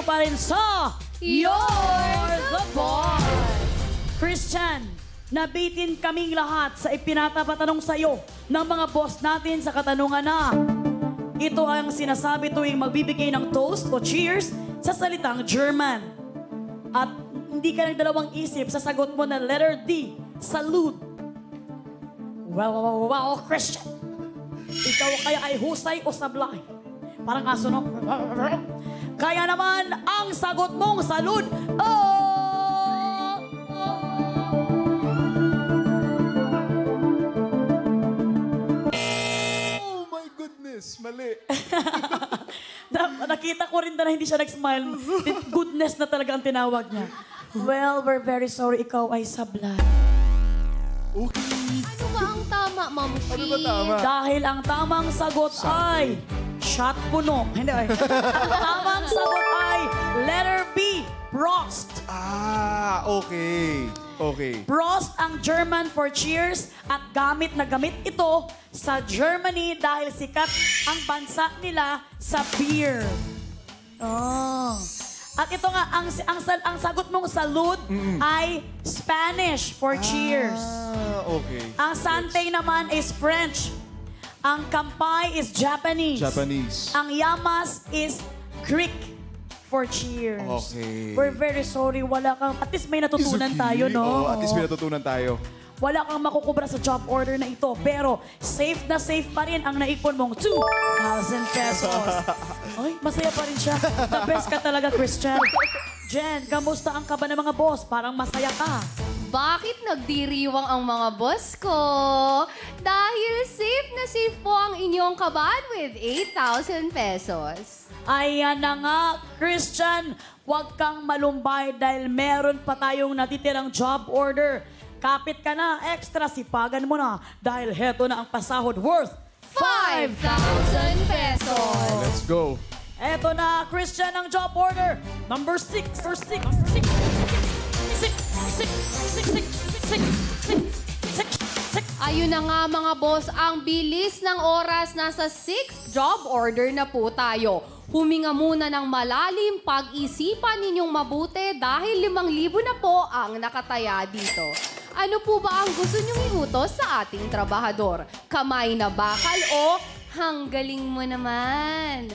nandito pa rin sa You're the Boss! Christian, nabitin kaming lahat sa ipinatapatanong sa'yo ng mga boss natin sa katanungan na ito ang sinasabi tuwing magbibigay ng toast o cheers sa salitang German. At hindi ka nagdalawang isip sa sagot mo na letter D, salute. Well, Christian. Ikaw kaya ay husay o sablay? Parang aso, no? Kaya naman, ang sagot mong salud, oh! Oh my goodness, mali. Nakita ko rin na hindi siya nag-smile. Goodness na talaga ang tinawag niya. Well, we're very sorry. Ikaw ay sablay. Okay. Ano ba ang tama, Ma'am Shi? Ano ba tama? Dahil ang tamang sagot ay shot puno. Hindi ay. Ang tamang sagot ay letter B, Prost. Ah, okay. Okay. Prost ang German for cheers at gamit na gamit ito sa Germany dahil sikat ang bansa nila sa beer. Oh. At ito nga, ang sagot mong salud ay Spanish for cheers. Ah, okay. Ang sante naman is French. Ang kampay is Japanese. Japanese. Ang yamas is Greek for cheers. Okay. We're very sorry. Wala kang... At least may natutunan tayo, no? Oo, at least may natutunan tayo. Wala kang makukubra sa job order na ito. Pero safe na safe pa rin ang naipon mong 2,000 pesos. Ay, masaya pa rin siya. The best ka talaga, Christian. Jen, kamusta ang kaba ng mga boss? Parang masaya ka. Bakit nagdiriwang ang mga boss ko? Dahil safe na safe po ang inyong kaban with 8,000 pesos. Ayan na nga, Christian. Huwag kang malumbay dahil meron pa tayong natitirang job order. Kapit ka na, extra sipagan mo na dahil heto na ang pasahod worth 5,000 pesos. Let's go. Eto na, Christian, ang job order. Number 6. Ayun na nga mga boss, ang bilis ng oras, nasa 6th job order na po tayo. Huminga muna ng malalim, pag-isipan ninyong mabuti dahil 5,000 na po ang nakataya dito. Ano po ba ang gusto nyong iutos sa ating trabahador? Kamay na bakal o hanggaling mo naman?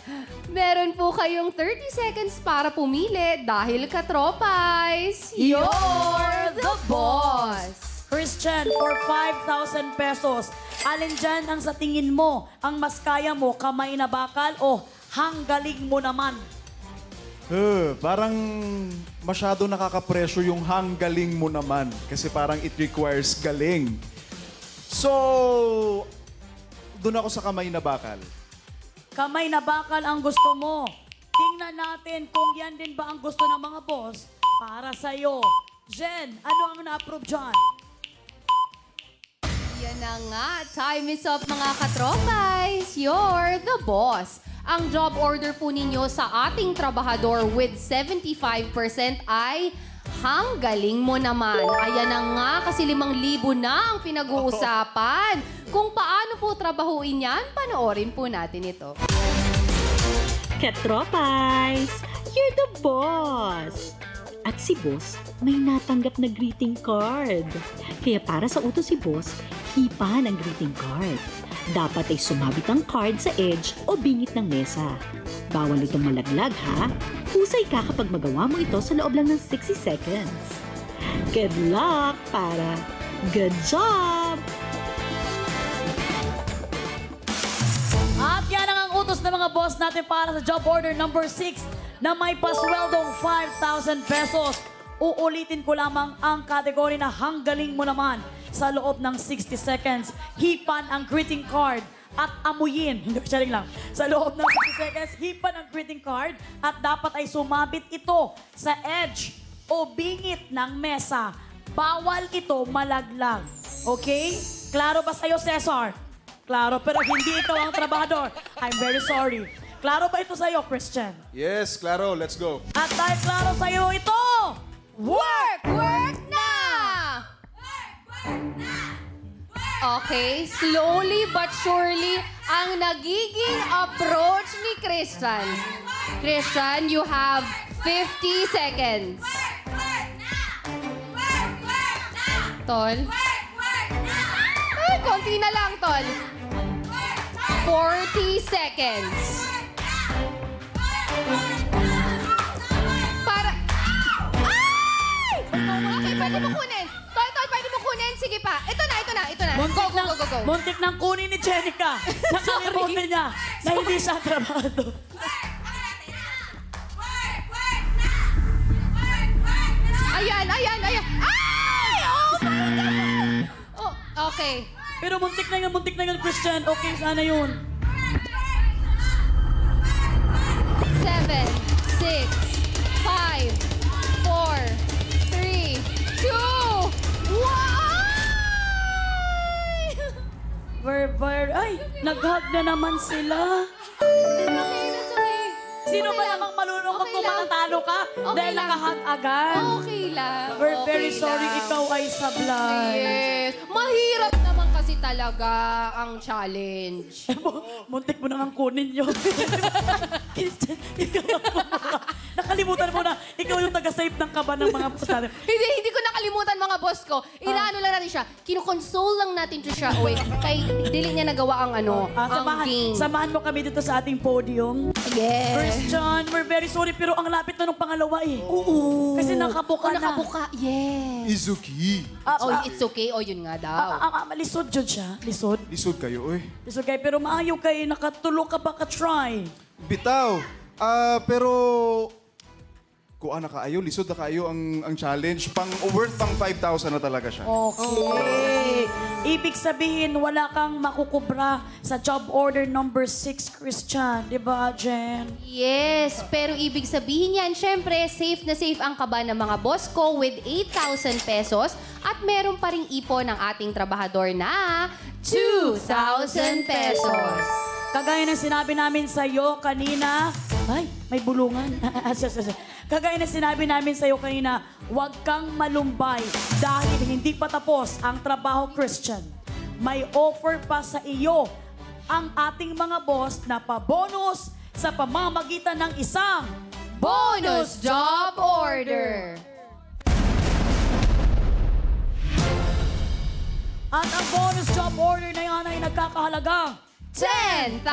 Meron po kayong 30 seconds para pumili dahil katropais, you're the boss! Christian, for 5,000 pesos, alin dyan ang sa tingin mo, ang mas kaya mo, kamay na bakal o hanggaling mo naman? Parang masyado nakakapresyo yung hanggaling mo naman. Kasi parang it requires galing. So, doon ako sa kamay na bakal. Kamay na bakal ang gusto mo. Tingnan natin kung yan din ba ang gusto ng mga boss para sa'yo. Jen, ano ang na-approve dyan? Yan na nga. Time is up mga katropais. You're the boss. Ang job order po ninyo sa ating trabahador with 75% ay hanggaling mo naman. Ayan na nga kasi 5,000 na ang pinag-uusapan. Kung paano po trabahuin yan, panoorin po natin ito. Katropais, you're the boss! At si boss, may natanggap na greeting card. Kaya para sa utos si boss, hipa ng greeting card. Dapat ay sumabit ang card sa edge o bingit ng mesa. Bawal itong malaglag, ha? Husay ka kapag magawa mo ito sa loob lang ng 60 seconds. Good luck para good job! At yan ang utos ng mga boss natin para sa job order number 6 na may pasweldong 5,000 pesos. Uulitin ko lamang ang kategory na hanggaling mo naman. Sa loob ng 60 seconds, hipan ang greeting card at amuyin. Hindi ko sharing lang. Sa loob ng 60 seconds, hipan ang greeting card at dapat ay sumabit ito sa edge o bingit ng mesa. Bawal ito malaglag. Okay? Klaro ba sa'yo, Cesar? Klaro, pero hindi ikaw ang trabahador. I'm very sorry. Klaro ba ito sa'yo, Christian? Yes, klaro. Let's go. At dahil klaro sa'yo ito, Work! Work na! Okay, slowly but surely, ang nagiging approach ni Christian. Christian, you have 50 seconds. Tol? Ay, konti na lang, Tol. 40 seconds. Para... Ay! Okay, pwede mo kunin. Tol, pwede mo kunin. Sige pa. Ito na. Muntik Go. Muntik nang kunin ni Jenica. Nakalimutin niya na hindi siya trabado. Ayan. Ay! Oh my God! Oh, okay. Pero muntik na yun, Christian. Okay, sana yun. 7, 6, 5, 4, 3, 2, 1! Ay, nag-hug na naman sila. Sino ba namang malulungkot Okay kung lang. matatalo ka? Okay Dahil lang. nakahug agad. Okay lang. We're Okay very sorry lang. ikaw ay sablay. Yes. Mahirap naman kasi talaga ang challenge. Muntik mo nang kunin yun. Christian, ikaw ang kumuha. Nakalimutan mo na, ikaw yung taga-save ng kaba ng mga boss natin. Hindi ko nakalimutan mga boss ko. Inaano lang natin siya. Kinukonsole lang natin to siya. Wait, kay dili niya nagawa ang ang game. Samahan mo kami dito sa ating podium. Yes. Christian, we're very sorry, pero ang lapit na nung pangalawa eh. Oo. Kasi nakabuka na. Nakabuka. Yes. Izuki. It's okay. Yun nga daw. Lisod jud siya. Lisod. Lisod kayo, oy. Lisod kayo, pero maayo kayo, nakatulo ka ba ka-try? Bitaw. Pero... Kuha na kaayo, lisod na kaayo ang challenge. Worth pang 5,000 na talaga siya. Okay. Ibig sabihin, wala kang makukubra sa job order number 6, Christian. Di ba, Jen? Yes, pero ibig sabihin yan, syempre, safe na safe ang kaba ng mga boss ko with 8,000 pesos at meron pa ring ipon ng ating trabahador na 2,000 pesos. Kagaya ng sinabi namin sa'yo kanina, ay, may bulungan. Kagaya ng sinabi namin sa'yo kanina, huwag kang malumbay dahil hindi pa tapos ang trabaho, Christian. May offer pa sa iyo ang ating mga boss na pa-bonus sa pamamagitan ng isang Bonus job order! At ang bonus job order na yan ay nagkakahalagang 10,000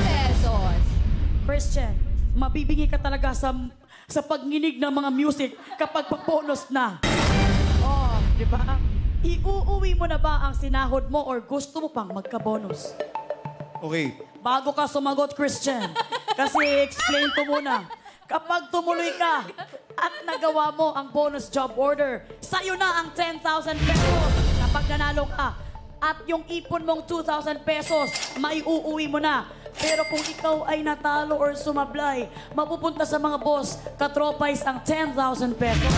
pesos! Christian, mabibigay ka talaga sa pagninig ng mga music kapag pag-bonus na. Oh, di ba? Iuuwi mo na ba ang sinahod mo or gusto mo pang magka-bonus? Okay. Bago ka sumagot, Christian, kasi explain ko muna. Kapag tumuloy ka at nagawa mo ang bonus job order, sa'yo na ang 10,000 pesos kapag nanalo ka. At yung ipon mong 2,000 pesos, maiuuwi mo na. Pero kung ikaw ay natalo or sumablay, mapupunta sa mga boss, katropais ang 10,000 pesos.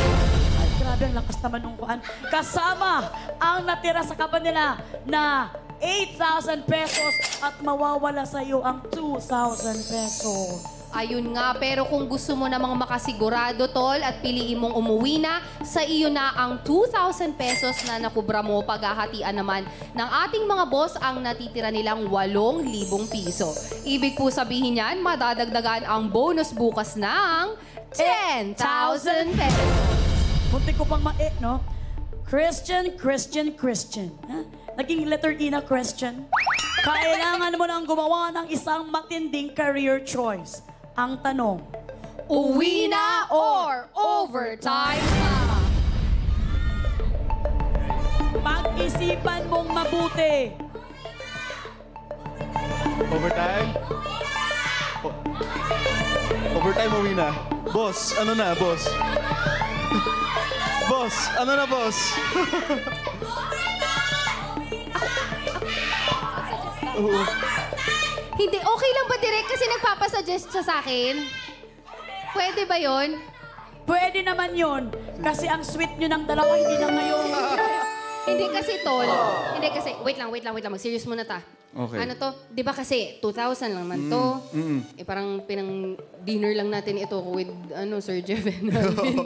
Ay, grabe, ang lakas naman nung kuhan. Kasama ang natira sa kaba nila na 8,000 pesos at mawawala sa iyo ang 2,000 pesos. Ayun nga, pero kung gusto mo namang makasigurado, Tol, at piliin mong umuwi na, sa iyo na ang 2,000 pesos na nakubra mo. Paghahatian naman ng ating mga boss ang natitira nilang 8,000 piso. Ibig po sabihin yan, madadagdagan ang bonus bukas ng 10,000 pesos. Muntik ko pang no? Christian. Ha? Naging letter E na Christian. Kailangan mo nang gumawa ng isang matinding career choice. Ang tanong, Uwi na or overtime pa? pag-isipan mong mabuti. Overtime? Overtime uwi na. Boss, ano na, boss? Boss, ano na, boss? Hindi, okay lang ba direct kasi nagpapasuggest siya sa akin? Pwede ba yon? Pwede naman yon kasi ang sweet nyo ng dalawa, hindi na ngayon. Hindi kasi, Tol. Hindi kasi, wait lang. Mag-serious muna ta. Okay. Ano to? Di ba kasi, 2,000 lang man to. Eh parang dinner lang natin ito with Sir Jeff and Alvin.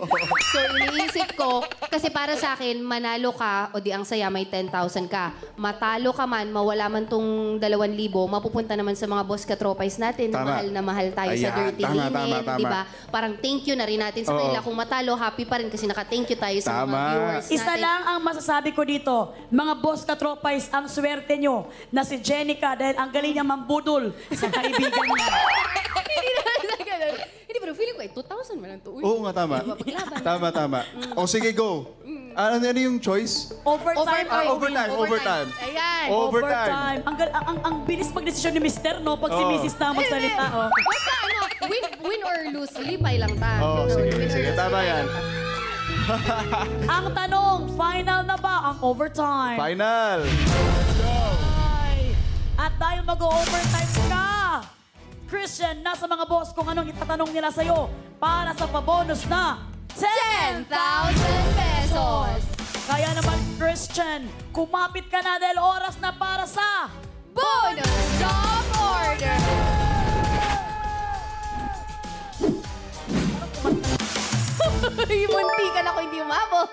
So iniisip ko, kasi para sa akin, manalo ka, o di ang saya, may 10,000 ka. Matalo ka man, mawala man tong 2,000, mapupunta naman sa mga boss katropais natin na mahal tayo sa Ayan, Dirty tama, Linen, tama. di ba? Parang thank you na rin natin sa kanila. Kung matalo, happy pa rin kasi naka-thank you tayo sa mga viewers natin. Isa lang ang masasabi ko dito, mga boss katropais, ang swerte nyo na si Jenica dahil ang galing niya mambudol sa kaibigan niya. Hindi naman na ganun. Hindi, pero feeling ko, 2,000 man lang to. Uy, Oo nga, tama. mapaglaban. Tama. O sige, go. Ano yung choice? Overtime. Overtime. Ayan. Overtime. Ang bilis pagdesisyon ni Mister, no? Pag si Mrs. na magsalita, oh. Basta win or lose, lipay lang ta. Oo, sige. Tama yan. Ang tanong, final na ba ang overtime? Final. Ay, at dahil mag-overtime ka, Christian, nasa mga boss kung anong itatanong nila sa'yo para sa pabonus na 10,000 pesos. Kaya naman, Christian, kumapit ka na dahil oras na para sa Bonus job order! Munti ka na kung hindi umabot.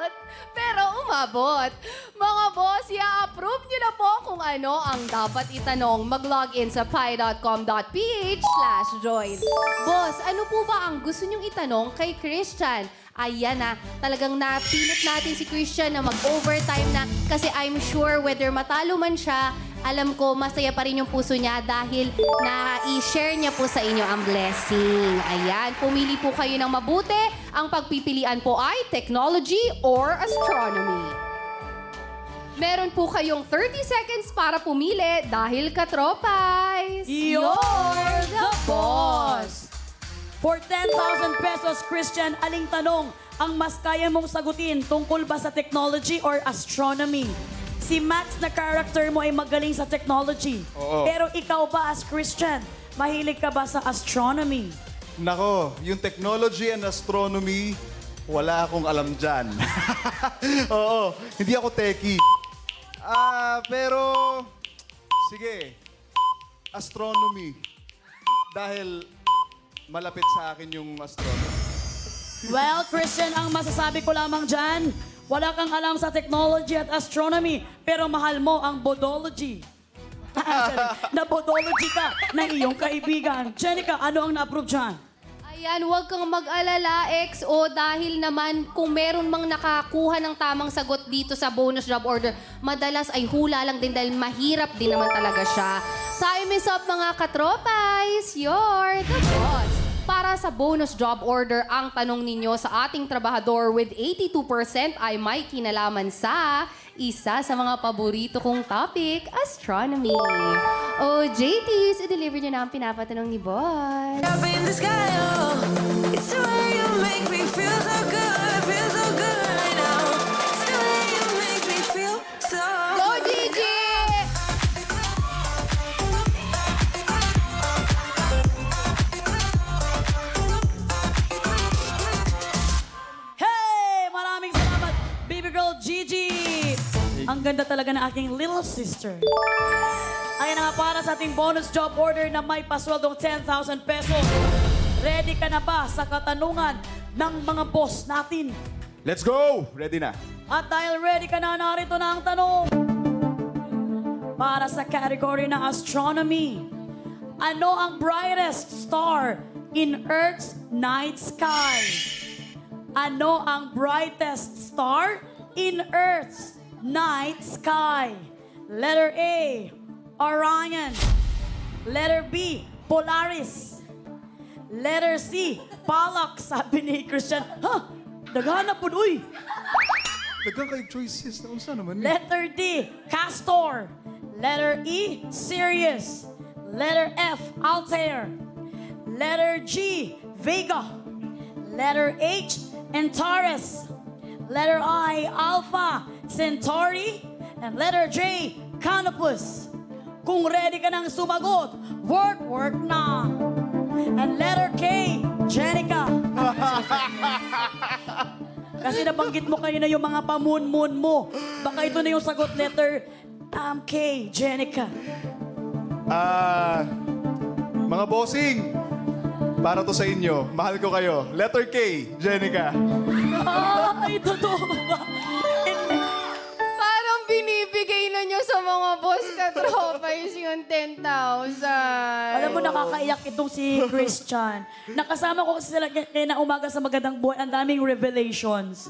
Pero umabot. Mga boss, i-approve nyo na po kung ano ang dapat itanong. Mag-login sa pi.com.ph/join. Boss, ano po ba ang gusto nyong itanong kay Christian? Ayan na, talagang napilit natin si Christian na mag-overtime na kasi I'm sure whether matalo man siya, alam ko masaya pa rin yung puso niya dahil na-i-share niya po sa inyo ang blessing. Ayan, pumili po kayo ng mabuti. Ang pagpipilian po ay technology or astronomy. Meron po kayong 30 seconds para pumili dahil katropais. You're the boss! For 10,000 pesos, Christian, aling tanong ang mas kaya mong sagutin tungkol ba sa technology or astronomy? Si Max na character mo ay magaling sa technology. Oo. Pero ikaw ba as Christian, mahilig ka ba sa astronomy? Nako, yung technology and astronomy, wala akong alam dyan. Oo, hindi ako techie. Pero, sige, astronomy. Dahil malapit sa akin yung astronomy. Well, Christian, ang masasabi ko lamang dyan, wala kang alam sa technology at astronomy, pero mahal mo ang bodology. Na-bodology ka ng iyong kaibigan. Jenica, ano ang na-approve dyan? Ayan, huwag kang mag-alala, XO, dahil naman kung meron mang nakakuha ng tamang sagot dito sa bonus job order, madalas ay hula lang din dahil mahirap din naman talaga siya. Time is up, mga katropais. You're the boss. Para sa bonus job order, ang tanong ninyo sa ating trabahador with 82% ay may kinalaman sa isa sa mga paborito kong topic, astronomy. Oh, JTs, i-deliver nyo na ang pinapatanong ni Boss. Up in the sky, oh, it's the way you make me feel so good right now. It's the way you make me feel so Go, Gigi! Hey! Maraming salamat, baby girl Gigi! Ang ganda talaga ng aking little sister. Ayan na nga para sa ating bonus job order na may pasweldong 10,000 pesos. Ready ka na ba sa katanungan ng mga boss natin? Let's go! Ready na. At dahil ready ka na, narito na ang tanong. Para sa category ng astronomy, ano ang brightest star in Earth's night sky? Ano ang brightest star in Earth's night sky? Letter A, Orion. Letter B, Polaris. Letter C, Palak. Sabi ni Christian, ha? Daghanap po, uy. Dagang kayo choices na unsa naman. Letter D, Castor. Letter E, Sirius. Letter F, Altair. Letter G, Vega. Letter H, Antares. Letter I, Alpha Centauri. And letter J, Canopus. Kung ready ka nang sumagot, work na. And letter K, Jenica. Kasi nabanggit mo kayo na yung mga pamun-mun mo. Baka ito na yung sagot letter K, Jenica. Mga bossing, Para to sa inyo. Mahal ko kayo. Letter K, Jenica. Ay, totoo ba? Parang binibigay na niyo sa mga boss katropais yung 10,000. Alam mo, nakakaiyak itong si Christian. Nakasama ko kasi sila kaya na umaga sa Magandang Buhay. Ang daming revelations.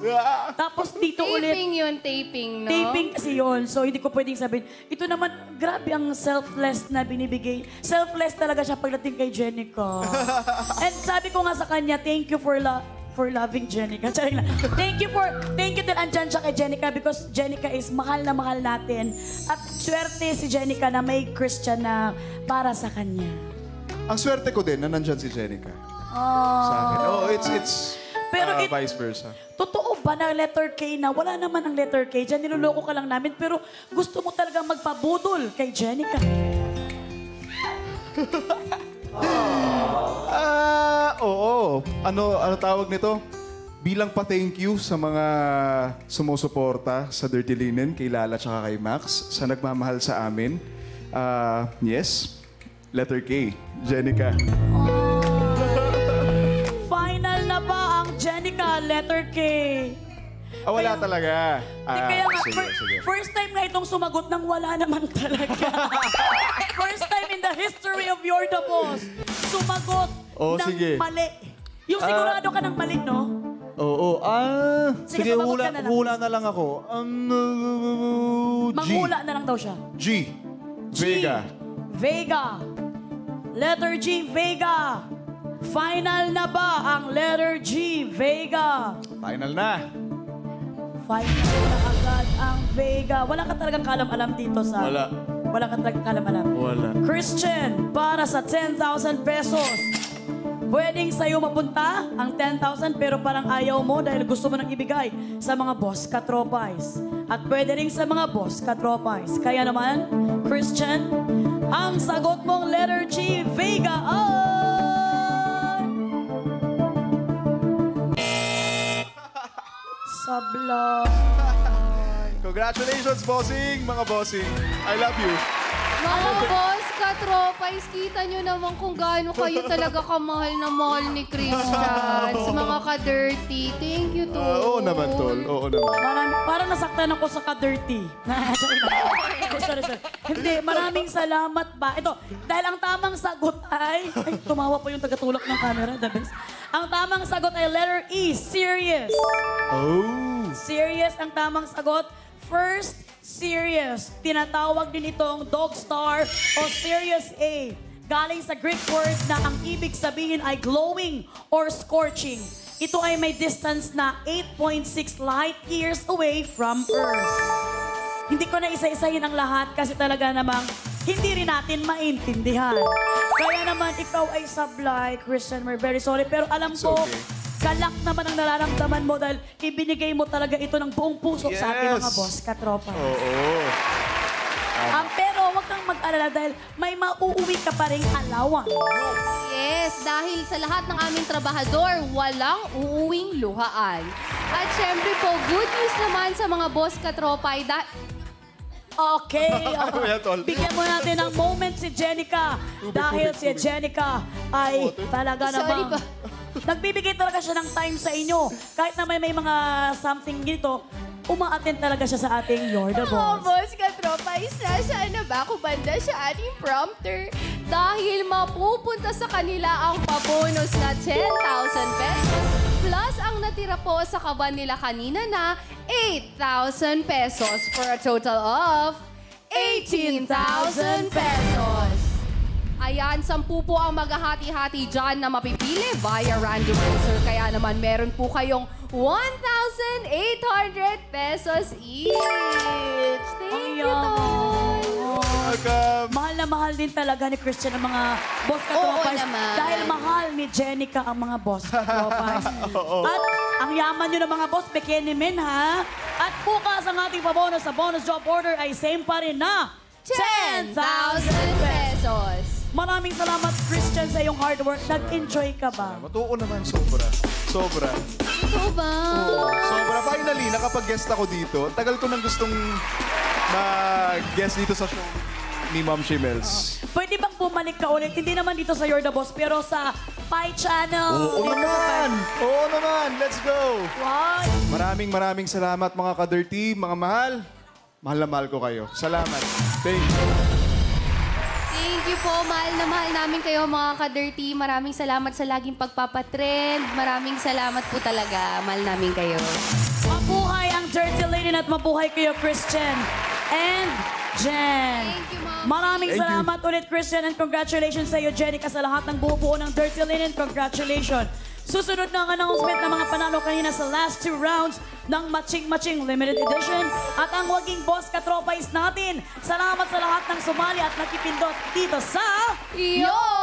Tapos dito ulit. Taping yun, taping, no? Taping kasi yun. So, hindi ko pwedeng sabihin. Ito naman, grabe ang selfless na binibigay. Selfless talaga siya pagdating kay Jenica. And sabi ko nga sa kanya, thank you for loving Jenica. Charing lang. Thank you dahil andyan siya kay Jenica because Jenica is mahal na mahal natin. At swerte si Jenica na may Christian na para sa kanya. Ang swerte ko din na nandyan si Jenica. Sa akin. Oh, it's Pero vice versa. Totoo ba na letter K na wala naman ang letter K? Diyan niloloko ka lang namin pero gusto mo talaga magpabudol kay Jenica. Oo. Ano tawag nito? Bilang pa-thank you sa mga sumusuporta sa Dirty Linen, kay Lala at kay Max, sa nagmamahal sa amin. Yes, letter K, Jenica. Final na ba ang Jenica letter K? Wala talaga. Di kaya nga, Sige. first time na itong sumagot ng wala naman talaga. First time in the history of You're the Boss, sumagot ng sige. mali. Yung sigurado ka ng mali, no? Oo. Sige, sumagot ka na lang. hula na lang ako. G. Manghula na lang daw siya. G. Vega. Vega. Letter G, Vega. Final na ba ang letter G, Vega? Final na. Final na agad ang Vega. Wala ka talagang kalam-alam dito sa... Wala. Wala ka talagang kalam-alam. Wala. Christian, para sa 10,000 pesos. Pwedeng sa'yo mapunta ang 10,000 pero parang ayaw mo dahil gusto mo nang ibigay sa mga boss katropais. At pwede rin sa mga boss katropais. Kaya naman, Christian, ang sagot mong letter G, Vega, ay... Sablay. Congratulations, bossing, mga bossing. I love you. Mga boss katropais, kita nyo naman kung gaano kayo talaga kamahal na mahal ni Christian. Sa mga ka-dirty. Thank you, Tol. Oo naman, Tol. Oo naman. Parang nasaktan ako sa ka-dirty. sorry. Hindi, maraming salamat ba? Ito, dahil ang tamang sagot ay tumawa po yung tagatulak ng camera, the best. Ang tamang sagot ay letter E, serious. Oh. Serious ang tamang sagot. First, serious. Tinatawag din itong dog star o serious A. Galing sa Greek word na ang ibig sabihin ay glowing or scorching. Ito ay may distance na 8.6 light years away from Earth. Hindi ko na isa-isahin ang lahat kasi talaga namang hindi rin natin maintindihan. Kaya naman ikaw ay sablay, Christian. We're very sorry. Pero alam ko, galak naman ang nararamdaman mo dahil ibinigay mo talaga ito ng buong puso sa ating mga boss, katropa. Oo. Pero huwag kang mag-alala dahil may mauuwi ka pa rin allowance. Yes, dahil sa lahat ng aming trabahador, walang uuwing luhaan. At syempre po, good news naman sa mga boss katropay. Okay. Kuya Tol. Bigyan mo natin ng moment si Jenica. Dahil si Jenica ay talaga Sorry namang... pa. Nagbibigay talaga siya ng time sa inyo. Kahit na may mga something dito, uma-attend talaga siya sa ating You're the Mga Boss. boss katropay, nasaan na ba kung banda sa ating prompter? Dahil mapupunta sa kanila ang pabonus na 10,000 pesos. Plus, ang natira po sa kaban nila kanina na 8,000 pesos for a total of 18,000 pesos. Ayan, 10 po ang maghahati-hati dyan na mapipili via randomizer. Kaya naman meron po kayong 1,800 pesos each. Thank you, Tol. Welcome. Mahal na mahal din talaga ni Christian ang mga boss katropais. naman. Dahil mahal ni Jenica ang mga boss katropais. At ang yaman nyo ng mga boss, Bikini Men, ha? At bukas ang ating pabono sa bonus job order ay same pa rin na 10,000 pesos. Maraming salamat, Christian, sa iyong hard work. Nag-enjoy ka ba? Matuo naman, sobra. Sobra. Ito ba? Sobra. Finally, nakapag-guest ako dito. Tagal ko nang gustong mag-guest dito sa show ni Ma'am Shimels. Pwede bang bumalik ka ulit? Hindi naman dito sa You're the Boss, pero sa Pai Channel. Oo naman! Oo naman! Let's go! Wow. Maraming salamat mga ka-dirty, mga mahal. Mahal na mahal ko kayo. Salamat. Thank you. Thank you po. Mahal na mahal namin kayo mga ka-dirty. Maraming salamat sa laging pagpapatrend. Maraming salamat po talaga. Mahal namin kayo. Mabuhay ang Dirty Linen at mabuhay kayo, Christian and Jen. Thank you, Ma'am. Maraming Thank you. salamat ulit, Christian, and congratulations sa iyo, Jenica, sa lahat ng buo-buo ng Dirty Linen. Congratulations. Susunod na ang announcement ng mga panalo kanina sa last 2 rounds ng Matching Limited Edition at ang Waging Boss Katropais natin. Salamat sa lahat ng sumali at nakipindot dito sa Yo!